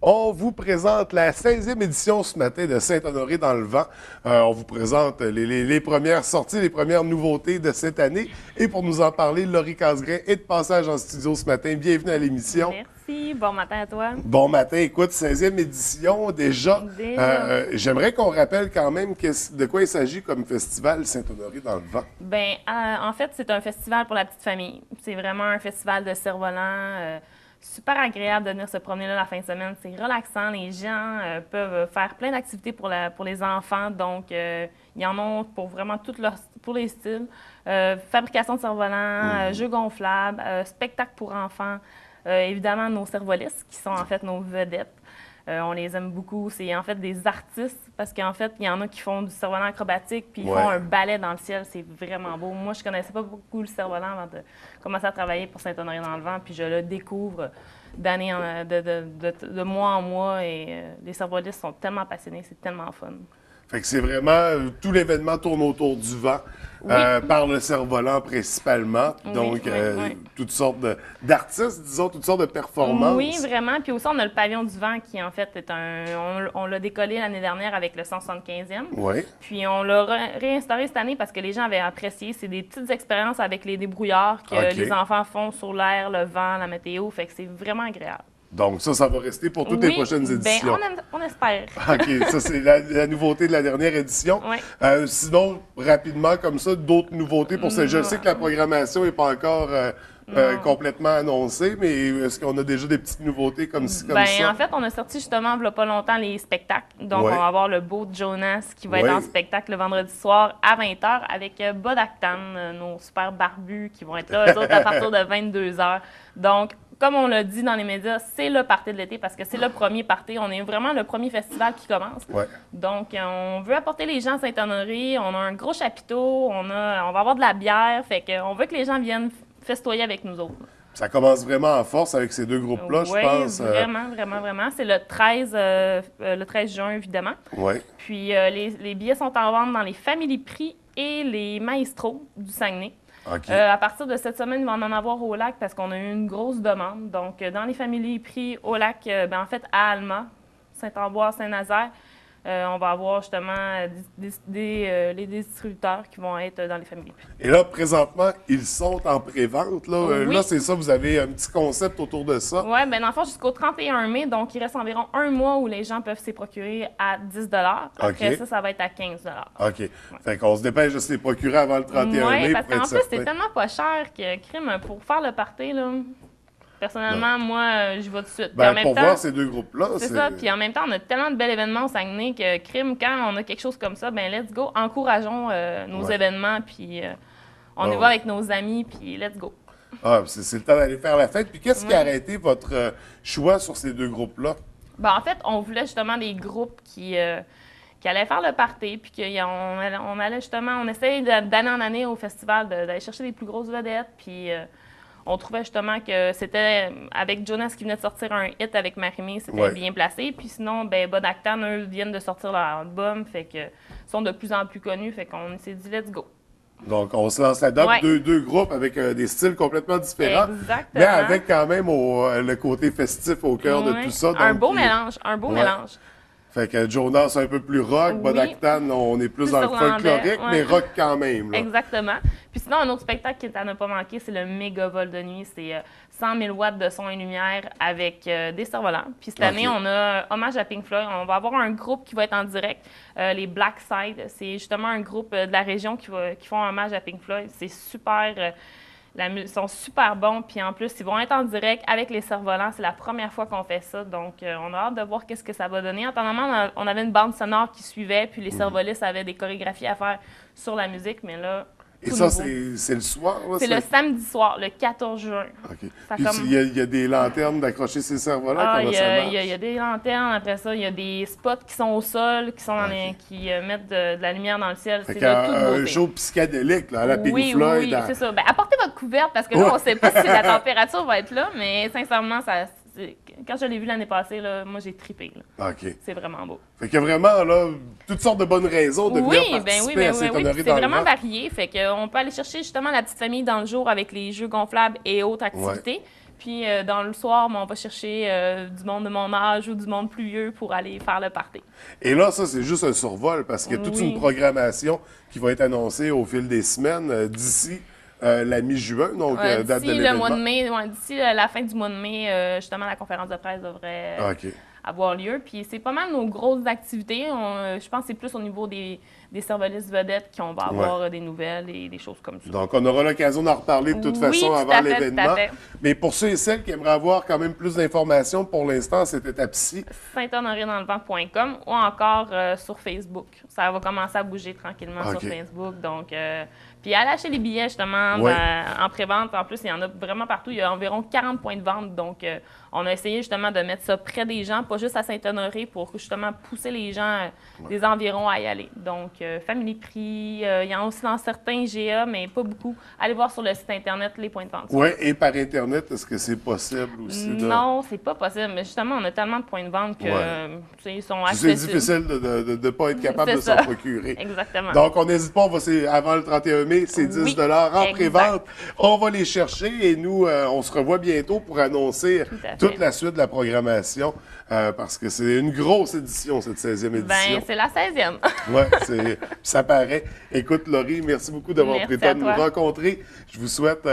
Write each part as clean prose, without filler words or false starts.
On vous présente la 16e édition ce matin de Saint-Honoré dans le vent. On vous présente les premières sorties, les premières nouveautés de cette année. Et pour nous en parler, Laurie Casgrain est de passage en studio ce matin. Bienvenue à l'émission. Merci. Bon matin à toi. Bon matin. Écoute, 16e édition déjà. J'aimerais qu'on rappelle quand même de quoi il s'agit comme festival Saint-Honoré dans le vent. Bien, en fait, c'est un festival pour la petite famille. C'est vraiment un festival de cerfs-volants. Super agréable de venir se promener là la fin de semaine. C'est relaxant. Les gens peuvent faire plein d'activités pour les enfants. Donc, il y en a pour vraiment pour les styles. Fabrication de cerfs-volants, jeux gonflables, spectacles pour enfants. Évidemment, nos cervolistes, qui sont en fait nos vedettes. On les aime beaucoup. C'est en fait des artistes parce qu'en fait, il y en a qui font du cerf-volant acrobatique puis ils font un ballet dans le ciel. C'est vraiment beau. Moi, je connaissais pas beaucoup le cerf-volant avant de commencer à travailler pour Saint-Honoré dans le vent. Puis je le découvre de mois en mois. Et les cervolistes sont tellement passionnés. C'est tellement fun. Fait que c'est vraiment, tout l'événement tourne autour du vent, par le cerf-volant principalement. Donc, toutes sortes d'artistes, disons, toutes sortes de performances. Oui, vraiment. Puis aussi, on a le pavillon du vent qui, en fait, est on l'a décollé l'année dernière avec le 175e. Oui. Puis on l'a réinstauré cette année parce que les gens avaient apprécié. C'est des petites expériences avec les débrouillards que les enfants font sur l'air, le vent, la météo. Fait que c'est vraiment agréable. Donc ça va rester pour toutes les prochaines éditions. Bien, on espère. OK, ça c'est la nouveauté de la dernière édition. Oui. Sinon, rapidement comme ça, d'autres nouveautés pour ça. Je sais que la programmation n'est pas encore complètement annoncée, mais est-ce qu'on a déjà des petites nouveautés comme ça? En fait, on a sorti justement il n'y a pas longtemps les spectacles. Donc, on va avoir le beau Jonas qui va être en spectacle le vendredi soir à 20h avec Bud Actan, nos super barbus qui vont être là, eux autres, à partir de 22h. Donc, comme on l'a dit dans les médias, c'est le party de l'été parce que c'est le premier party. On est vraiment le premier festival qui commence. Ouais. Donc, on veut apporter les gens à Saint-Honoré. On a un gros chapiteau. On va avoir de la bière. Fait qu'on veut que les gens viennent festoyer avec nous autres. Ça commence vraiment en force avec ces deux groupes-là, je pense. Oui, vraiment. C'est le 13 juin, évidemment. Oui. Puis, les billets sont en vente dans les Family Prix et les Maestros du Saguenay. Okay. À partir de cette semaine, il va en avoir au lac parce qu'on a eu une grosse demande. Donc, dans les Family Prix au lac, en fait, à Alma, Saint-Ambroise, Saint-Nazaire, on va avoir justement les distributeurs qui vont être dans les Family Prix. Et là, présentement, ils sont en pré-vente. Là, c'est ça, vous avez un petit concept autour de ça. Oui, bien, dans le fond, jusqu'au 31 mai, donc il reste environ un mois où les gens peuvent s'y procurer à 10 Après ça va être à 15 OK. Ouais. Fait qu'on se dépêche de se les procurer avant le 31 mai. Oui, parce qu'en plus, c'est tellement pas cher que crime pour faire le party, là. Personnellement, moi, je vais tout de suite. Pour voir ces deux groupes-là. C'est ça. Puis en même temps, on a tellement de bel événements au Saguenay que crime, quand on a quelque chose comme ça, ben let's go. Encourageons nos événements, puis on y va avec nos amis, puis let's go. Ah, c'est le temps d'aller faire la fête. Puis qu'est-ce qui a arrêté votre choix sur ces deux groupes-là? Ben, en fait, on voulait justement des groupes qui allaient faire le party, puis on allait justement, on essayait d'année en année au festival d'aller chercher les plus grosses vedettes, puis on trouvait justement que c'était, avec Jonas qui venait de sortir un hit avec Marimé, c'était bien placé. Puis sinon, Bud Actan, eux, viennent de sortir leur album, fait que sont de plus en plus connus, fait qu'on s'est dit « let's go ». Donc, on se lance là-dedans, deux groupes avec des styles complètement différents. Exactement. Mais avec quand même le côté festif au cœur de tout ça. Donc, un beau mélange. Fait que Jonas, un peu plus rock. Bud Actan, on est plus dans le folklorique, mais rock quand même. Là. Exactement. Puis sinon, un autre spectacle qui n'a pas manqué, c'est le méga vol de nuit. C'est 100 000 watts de son et lumière avec des cerfs-volants. Puis cette année, on a hommage à Pink Floyd. On va avoir un groupe qui va être en direct, les Black Side. C'est justement un groupe de la région qui font hommage à Pink Floyd. C'est super... ils sont super bons, puis en plus, ils vont être en direct avec les cerfs-volants. C'est la première fois qu'on fait ça, donc on a hâte de voir qu'est-ce que ça va donner. En attendant, on avait une bande sonore qui suivait, puis les cervolistes avaient des chorégraphies à faire sur la musique, mais là... Et ça, c'est le soir? C'est le samedi soir, le 14 juin. OK. Puis il y a des lanternes d'accrocher ces cerfs-volants? Il y a des lanternes, après ça, il y a des spots qui sont au sol, qui mettent de la lumière dans le ciel. C'est un show psychédélique, là, à la Pink Floyd. Oui, c'est ça. Apportez votre couverte, parce que là, on ne sait pas si la température va être là, mais sincèrement, quand je l'ai vu l'année passée, là, moi, j'ai trippé. Là. OK. C'est vraiment beau. Fait qu'il y a vraiment là, toutes sortes de bonnes raisons de venir participer à Saint-Honoré dans le vent. C'est vraiment varié. Fait qu'on peut aller chercher justement la petite famille dans le jour avec les jeux gonflables et autres activités. Puis dans le soir, on va chercher du monde de mon âge ou du monde plus vieux pour aller faire le party. Et là, ça, c'est juste un survol parce qu'il y a toute une programmation qui va être annoncée au fil des semaines d'ici la mi-juin, donc date de D'ici le l'événement. mois de mai, d'ici la fin du mois de mai, justement, la conférence de presse devrait OK. avoir lieu. Puis c'est pas mal nos grosses activités. Je pense que c'est plus au niveau des cervelistes vedettes qu'on va avoir des nouvelles et des choses comme ça. Donc, on aura l'occasion d'en reparler de toute façon tout avant à fait, tout à l'événement. fait. Mais pour ceux et celles qui aimeraient avoir quand même plus d'informations pour l'instant, cette étape-ci, Saint-Honoré-dans-le-vent.com ou encore sur Facebook. Ça va commencer à bouger tranquillement sur Facebook. Donc, puis à lâcher les billets, justement, en pré-vente. En plus, il y en a vraiment partout. Il y a environ 40 points de vente. Donc, on a essayé justement de mettre ça près des gens, pas juste à Saint-Honoré, pour justement pousser les gens des environs à y aller. Donc, Family Prix, il y en a aussi dans certains IGA, mais pas beaucoup. Allez voir sur le site Internet les points de vente. oui, et par Internet, est-ce que c'est possible aussi? Non, c'est pas possible. Mais justement, on a tellement de poins de vente que ils sont C'est accessibles. difficile de ne pas être capable de s'en procurer. Exactement. Donc, on n'hésite pas, avant le 31 mai, c'est 10 en pré-vente. On va les chercher et nous, on se revoit bientôt pour annoncer toute la suite de la programmation parce que c'est une grosse édition, cette 16e édition. Ben, c'est la 16e. Oui, ça paraît. Écoute, Laurie, merci beaucoup d'avoir pris le temps de nous rencontrer. Je vous souhaite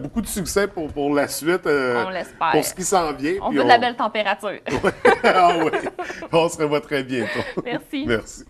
beaucoup de succès pour la suite. On l'espère. Pour ce qui s'en vient. On veut de la belle température. Ah oui. On se revoit très bientôt. Merci. Merci.